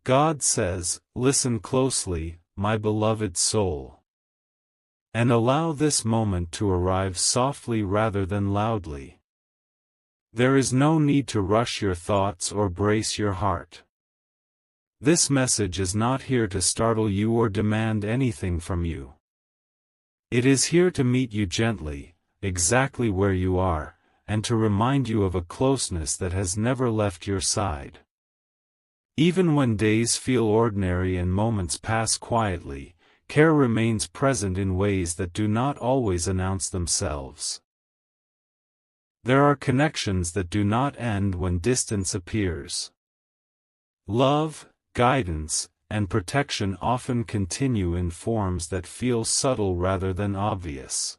God says, "Listen closely, my beloved soul. And allow this moment to arrive softly rather than loudly. There is no need to rush your thoughts or brace your heart. This message is not here to startle you or demand anything from you. It is here to meet you gently, exactly where you are, and to remind you of a closeness that has never left your side. Even when days feel ordinary and moments pass quietly, care remains present in ways that do not always announce themselves. There are connections that do not end when distance appears. Love, guidance, and protection often continue in forms that feel subtle rather than obvious.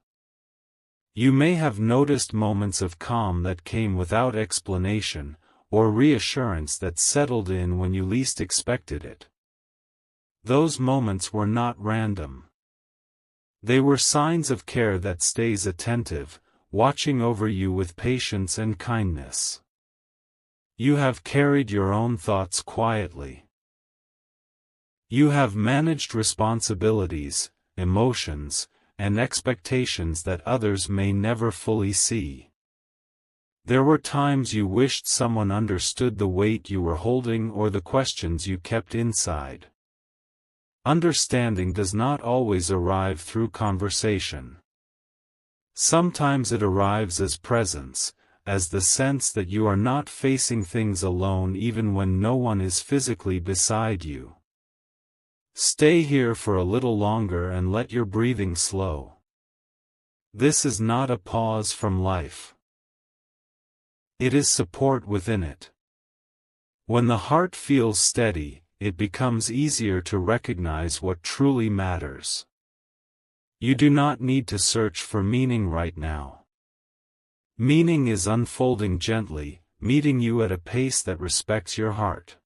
You may have noticed moments of calm that came without explanation, or reassurance that settled in when you least expected it. Those moments were not random. They were signs of care that stays attentive, watching over you with patience and kindness. You have carried your own thoughts quietly. You have managed responsibilities, emotions, and expectations that others may never fully see. There were times you wished someone understood the weight you were holding or the questions you kept inside. Understanding does not always arrive through conversation. Sometimes it arrives as presence, as the sense that you are not facing things alone even when no one is physically beside you. Stay here for a little longer and let your breathing slow. This is not a pause from life. It is support within it. When the heart feels steady, it becomes easier to recognize what truly matters. You do not need to search for meaning right now. Meaning is unfolding gently, meeting you at a pace that respects your heart.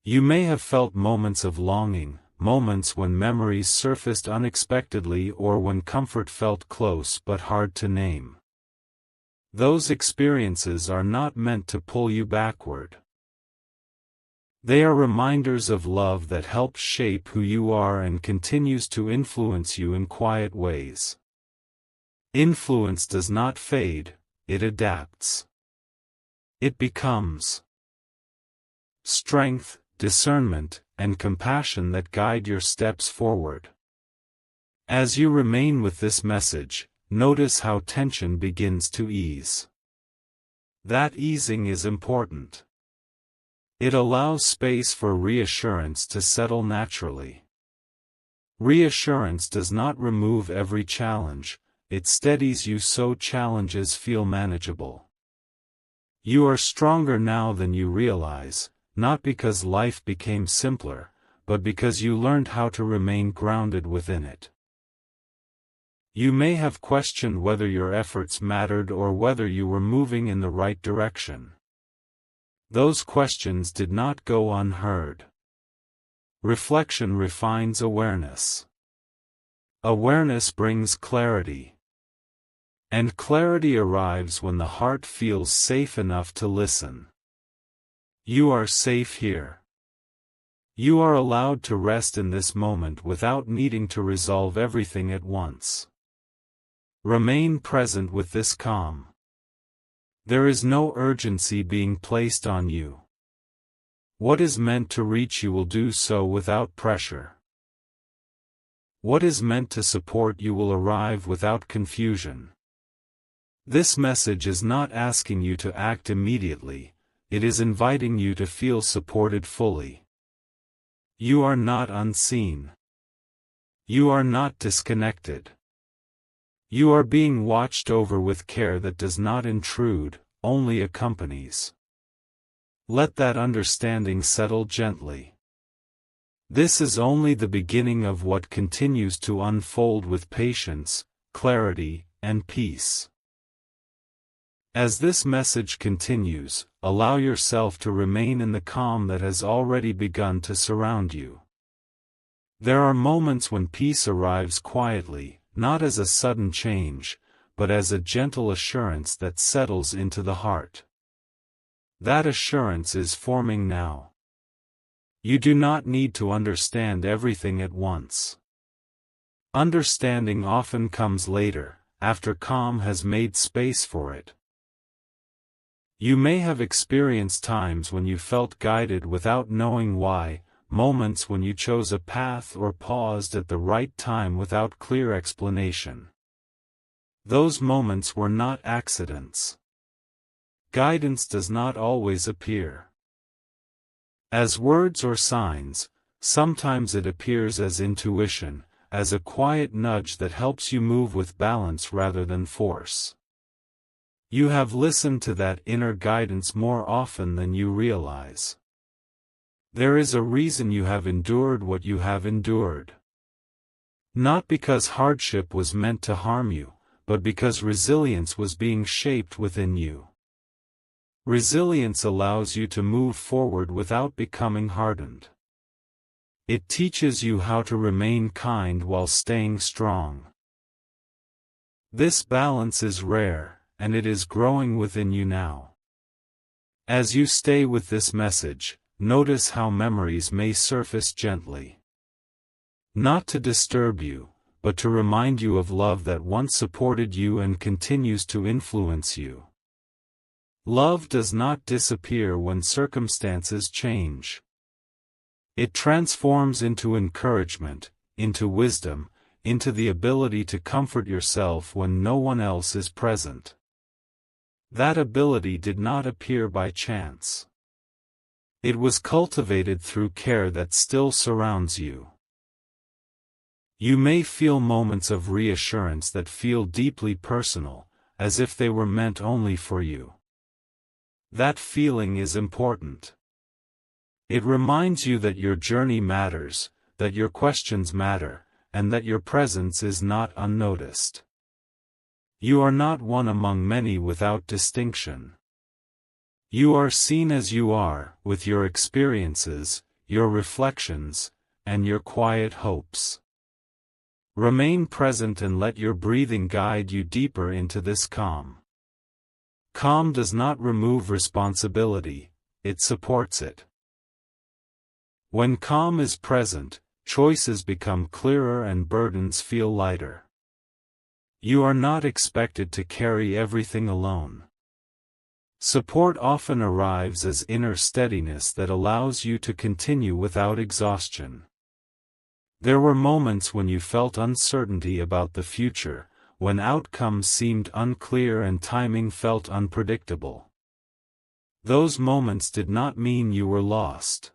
You may have felt moments of longing, moments when memories surfaced unexpectedly or when comfort felt close but hard to name. Those experiences are not meant to pull you backward. They are reminders of love that helps shape who you are and continues to influence you in quiet ways. Influence does not fade, it adapts. It becomes strength, discernment, and compassion that guide your steps forward. As you remain with this message, notice how tension begins to ease. That easing is important. It allows space for reassurance to settle naturally. Reassurance does not remove every challenge, it steadies you so challenges feel manageable. You are stronger now than you realize, not because life became simpler, but because you learned how to remain grounded within it. You may have questioned whether your efforts mattered or whether you were moving in the right direction. Those questions did not go unheard. Reflection refines awareness. Awareness brings clarity. And clarity arrives when the heart feels safe enough to listen. You are safe here. You are allowed to rest in this moment without needing to resolve everything at once. Remain present with this calm. There is no urgency being placed on you. What is meant to reach you will do so without pressure. What is meant to support you will arrive without confusion. This message is not asking you to act immediately, it is inviting you to feel supported fully. You are not unseen. You are not disconnected. You are being watched over with care that does not intrude, only accompanies. Let that understanding settle gently. This is only the beginning of what continues to unfold with patience, clarity, and peace. As this message continues, allow yourself to remain in the calm that has already begun to surround you. There are moments when peace arrives quietly, not as a sudden change, but as a gentle assurance that settles into the heart. That assurance is forming now. You do not need to understand everything at once. Understanding often comes later, after calm has made space for it. You may have experienced times when you felt guided without knowing why, moments when you chose a path or paused at the right time without clear explanation. Those moments were not accidents. Guidance does not always appear as words or signs. Sometimes it appears as intuition, as a quiet nudge that helps you move with balance rather than force. You have listened to that inner guidance more often than you realize. There is a reason you have endured what you have endured. Not because hardship was meant to harm you, but because resilience was being shaped within you. Resilience allows you to move forward without becoming hardened. It teaches you how to remain kind while staying strong. This balance is rare, and it is growing within you now. As you stay with this message, notice how memories may surface gently. Not to disturb you, but to remind you of love that once supported you and continues to influence you. Love does not disappear when circumstances change. It transforms into encouragement, into wisdom, into the ability to comfort yourself when no one else is present. That ability did not appear by chance. It was cultivated through care that still surrounds you. You may feel moments of reassurance that feel deeply personal, as if they were meant only for you. That feeling is important. It reminds you that your journey matters, that your questions matter, and that your presence is not unnoticed. You are not one among many without distinction. You are seen as you are, with your experiences, your reflections, and your quiet hopes. Remain present and let your breathing guide you deeper into this calm. Calm does not remove responsibility, it supports it. When calm is present, choices become clearer and burdens feel lighter. You are not expected to carry everything alone. Support often arrives as inner steadiness that allows you to continue without exhaustion. There were moments when you felt uncertainty about the future, when outcomes seemed unclear and timing felt unpredictable. Those moments did not mean you were lost.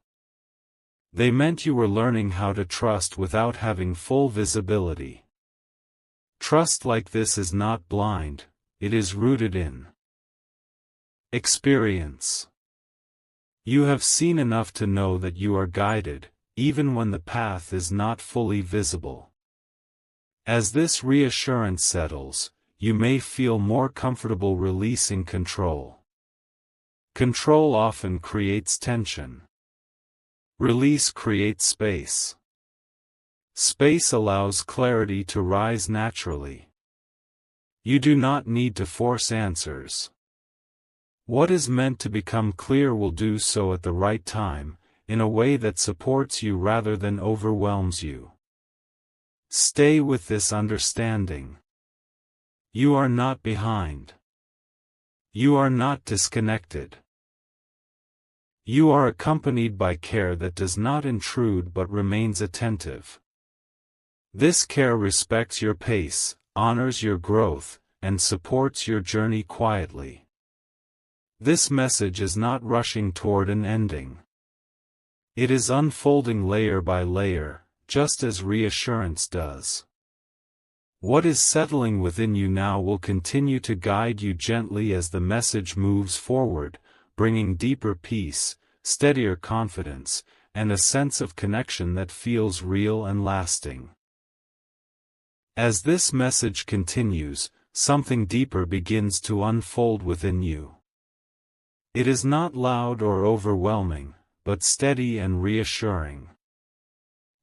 They meant you were learning how to trust without having full visibility. Trust like this is not blind, it is rooted in experience. You have seen enough to know that you are guided, even when the path is not fully visible. As this reassurance settles, you may feel more comfortable releasing control. Control often creates tension. Release creates space. Space allows clarity to rise naturally. You do not need to force answers. What is meant to become clear will do so at the right time, in a way that supports you rather than overwhelms you. Stay with this understanding. You are not behind. You are not disconnected. You are accompanied by care that does not intrude but remains attentive. This care respects your pace, honors your growth, and supports your journey quietly. This message is not rushing toward an ending. It is unfolding layer by layer, just as reassurance does. What is settling within you now will continue to guide you gently as the message moves forward, bringing deeper peace, steadier confidence, and a sense of connection that feels real and lasting. As this message continues, something deeper begins to unfold within you. It is not loud or overwhelming, but steady and reassuring.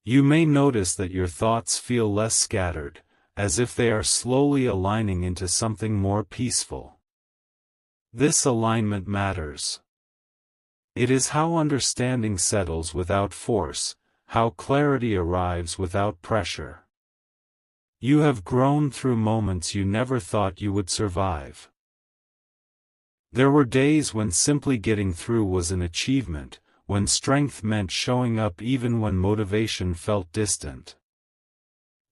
You may notice that your thoughts feel less scattered, as if they are slowly aligning into something more peaceful. This alignment matters. It is how understanding settles without force, how clarity arrives without pressure. You have grown through moments you never thought you would survive. There were days when simply getting through was an achievement, when strength meant showing up even when motivation felt distant.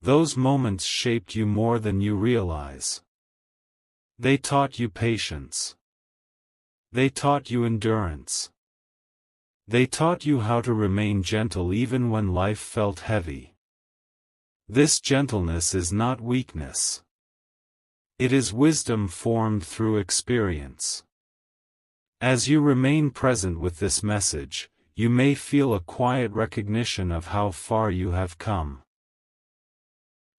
Those moments shaped you more than you realize. They taught you patience. They taught you endurance. They taught you how to remain gentle even when life felt heavy. This gentleness is not weakness. It is wisdom formed through experience. As you remain present with this message, you may feel a quiet recognition of how far you have come.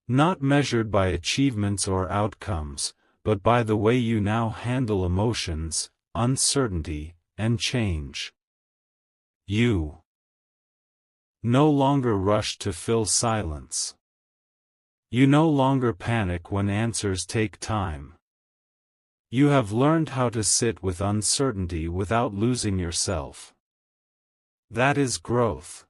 Not measured by achievements or outcomes, but by the way you now handle emotions, uncertainty, and change. You no longer rush to fill silence. You no longer panic when answers take time. You have learned how to sit with uncertainty without losing yourself. That is growth.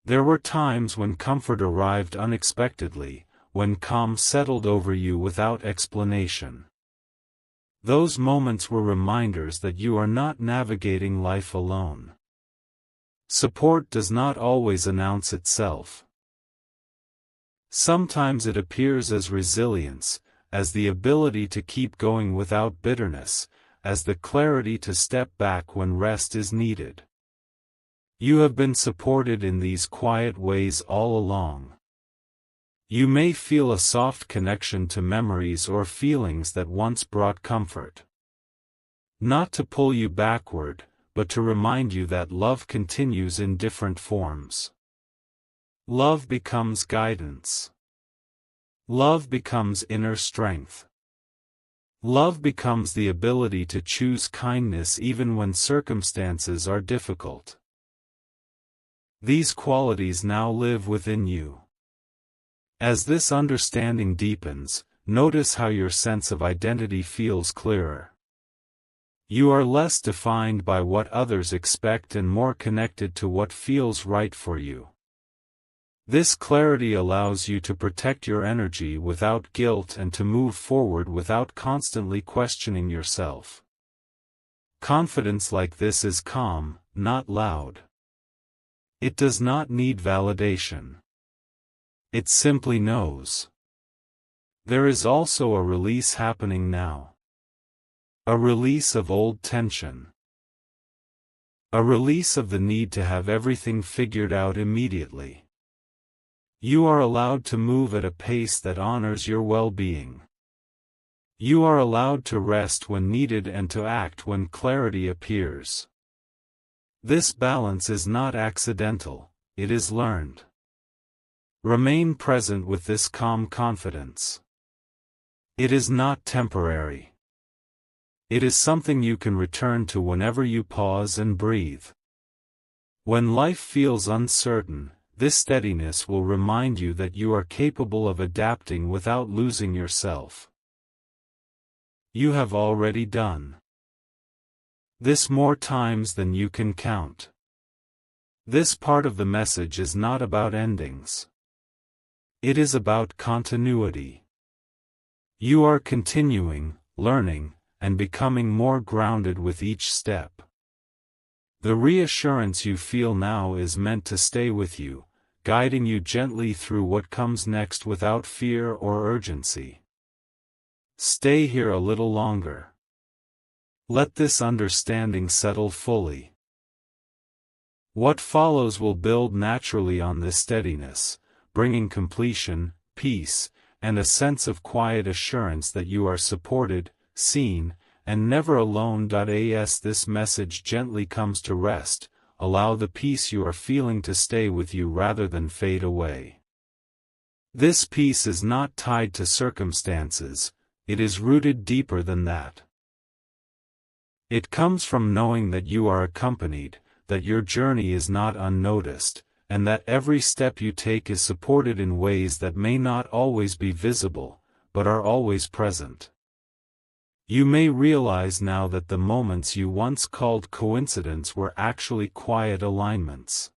There were times when comfort arrived unexpectedly, when calm settled over you without explanation. Those moments were reminders that you are not navigating life alone. Support does not always announce itself. Sometimes it appears as resilience, as the ability to keep going without bitterness, as the clarity to step back when rest is needed. You have been supported in these quiet ways all along. You may feel a soft connection to memories or feelings that once brought comfort. Not to pull you backward, but to remind you that love continues in different forms. Love becomes guidance. Love becomes inner strength. Love becomes the ability to choose kindness even when circumstances are difficult. These qualities now live within you. As this understanding deepens, notice how your sense of identity feels clearer. You are less defined by what others expect and more connected to what feels right for you. This clarity allows you to protect your energy without guilt and to move forward without constantly questioning yourself. Confidence like this is calm, not loud. It does not need validation. It simply knows. There is also a release happening now. A release of old tension. A release of the need to have everything figured out immediately. You are allowed to move at a pace that honors your well-being. You are allowed to rest when needed and to act when clarity appears. This balance is not accidental, it is learned. Remain present with this calm confidence. It is not temporary. It is something you can return to whenever you pause and breathe. When life feels uncertain, this steadiness will remind you that you are capable of adapting without losing yourself. You have already done this more times than you can count. This part of the message is not about endings. It is about continuity. You are continuing, learning, and becoming more grounded with each step. The reassurance you feel now is meant to stay with you, guiding you gently through what comes next without fear or urgency. Stay here a little longer. Let this understanding settle fully. What follows will build naturally on this steadiness, bringing completion, peace, and a sense of quiet assurance that you are supported, seen, and never alone. As this message gently comes to rest, allow the peace you are feeling to stay with you rather than fade away. This peace is not tied to circumstances, it is rooted deeper than that. It comes from knowing that you are accompanied, that your journey is not unnoticed, and that every step you take is supported in ways that may not always be visible, but are always present. You may realize now that the moments you once called coincidence were actually quiet alignments.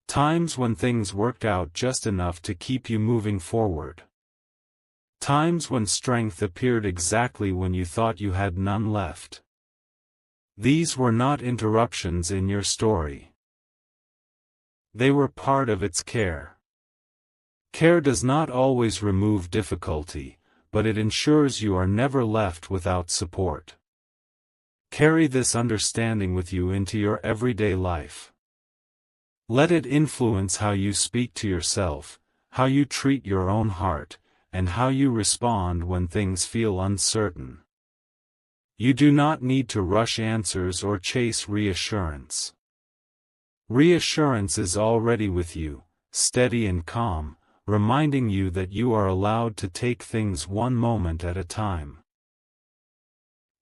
Times when things worked out just enough to keep you moving forward. Times when strength appeared exactly when you thought you had none left. These were not interruptions in your story. They were part of its care. Care does not always remove difficulty, but it ensures you are never left without support. Carry this understanding with you into your everyday life. Let it influence how you speak to yourself, how you treat your own heart, and how you respond when things feel uncertain. You do not need to rush answers or chase reassurance. Reassurance is already with you, steady and calm, reminding you that you are allowed to take things one moment at a time.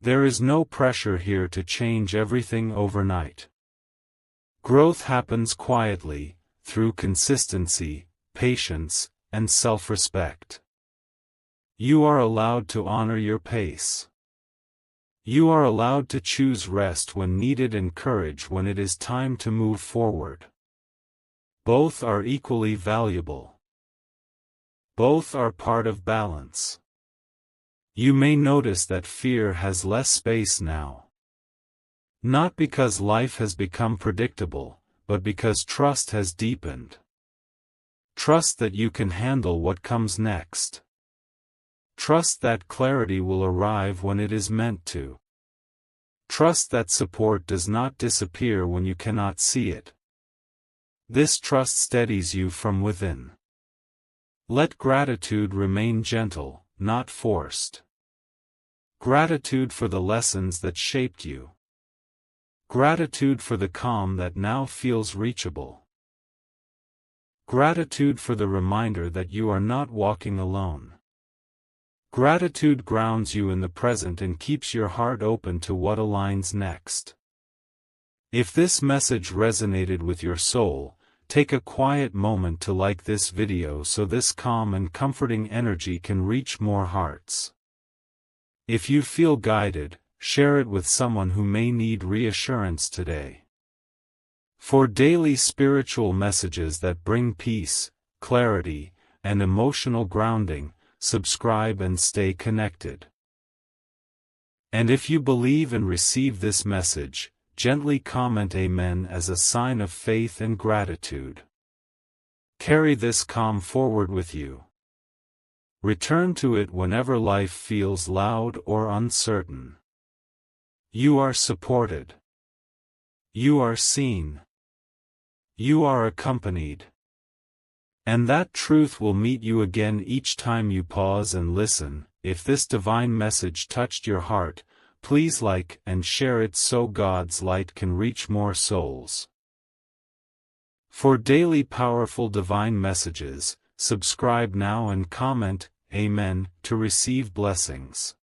There is no pressure here to change everything overnight. Growth happens quietly, through consistency, patience, and self-respect. You are allowed to honor your pace. You are allowed to choose rest when needed and courage when it is time to move forward. Both are equally valuable. Both are part of balance. You may notice that fear has less space now. Not because life has become predictable, but because trust has deepened. Trust that you can handle what comes next. Trust that clarity will arrive when it is meant to. Trust that support does not disappear when you cannot see it. This trust steadies you from within. Let gratitude remain gentle, not forced. Gratitude for the lessons that shaped you. Gratitude for the calm that now feels reachable. Gratitude for the reminder that you are not walking alone. Gratitude grounds you in the present and keeps your heart open to what aligns next. If this message resonated with your soul, take a quiet moment to like this video so this calm and comforting energy can reach more hearts. If you feel guided, share it with someone who may need reassurance today. For daily spiritual messages that bring peace, clarity, and emotional grounding, subscribe and stay connected. And if you believe and receive this message, gently comment Amen as a sign of faith and gratitude. Carry this calm forward with you. Return to it whenever life feels loud or uncertain. You are supported. You are seen. You are accompanied. And that truth will meet you again each time you pause and listen. If this divine message touched your heart, please like and share it so God's light can reach more souls. For daily powerful divine messages, subscribe now and comment Amen to receive blessings.